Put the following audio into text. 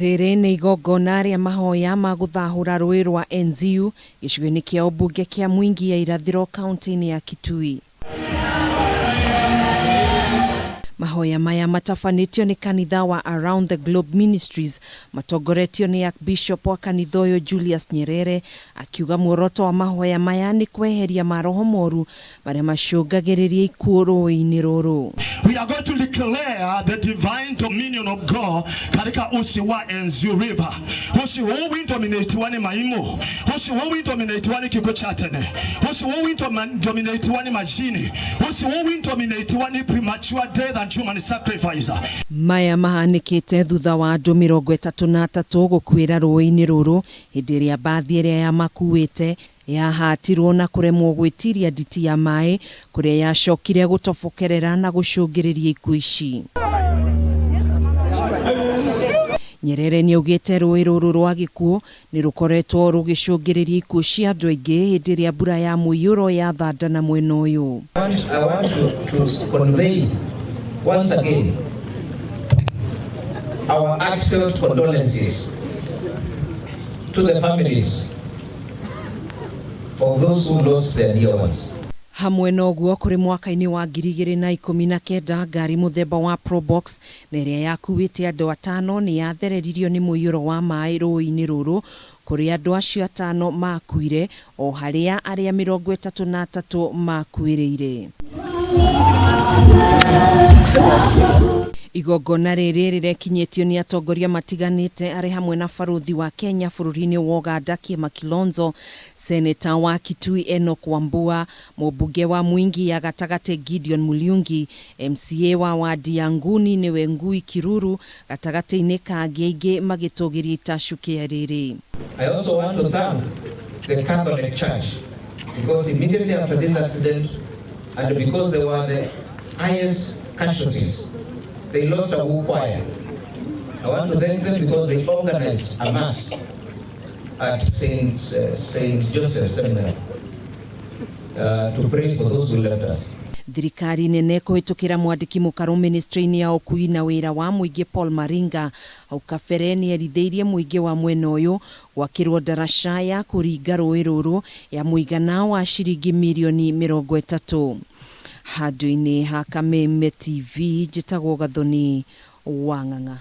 Riri ni igongona ria Mahoya ma guthahura ruui rwa Enziu gicigo-ini kia umbunge kia Mwingi ya irathiro kaunti-ini ya Kitui. Mahoya maya matabanitio ni kanitha wa Around the Globe Ministries matongoretio ni Archbishop wa kanitha uyu Julius Nyerere akiuga muoroto wa mahoya maya ni kweheria maroho moru maria macungagiriria ikuũ ruui-ini ruru. We are going to declare the divine dominion of God katika usi wa Enziu River. Usi huu windominatiwa ni maimu. Usi huu windominatiwa ni kikuchatene. Usi huu windominatiwa ni majini. Usi huu windominatiwa ni premature death and human sacrifice. Maya mahanikite thutha wa andu 33 gukuira ruui-ini ruru hindi iria mbathi iria yamakuite yahatirwo na kuremwo gwitiria nditi ya mai kuria yacokire gutobokerera na gucungiriria ikuũ ici. Nyerere ni augite ruui ruru rwa gikuũ ni rukoretwo rugicungiriria ikuũ cia andu aingi hindi iria mbura ya muiyuro yathandana mwena uyu. I want to convey once again our heartfelt condolences to the families of those who lost their dear ones. Hamwe noguo kuri mwaka-ini wa 2019 ngari muthemba wa Probox na iria yakuite andu 5 ni yathereririo ni muiyuro wa mai ruui-ini ruru kuri andu acio 5 makuire o haria aria 33 makuireire. Igongona riri rirekinyitio ni atongoria matiganite ari hamwe na baruthi wa Kenya bururi-ini wa Uganda Kima Kilonzo, seneta wa Kitui Enoch Wambua, mumbunge wa Mwingi ya gatagate Gideon Muliungi, MCA wa wadi ya Nguni niwe Ngui Kiruru gatagate-ini ka angĩ magitugiria itashukia riri. I also want to thank the Catholic Church because immediately after this accident and because they were the highest casualties, they lost a choir. I want to thank them because they organized a mass at St. Joseph Seminary to pray for those who left us. Thirikari nene kuhitukira mwandiki mukaru ministry-ini ya ukui na wira wa muingi Paul Maringa hau kabere ni eritheirie muingi wa mwena uyu gwakirwo darasha ya kuringa ruui ruru ya muigana wa ciringi milioni 30. Handu-ini ha Kameme TV njitagwo Gathoni wa Ng'ang'a.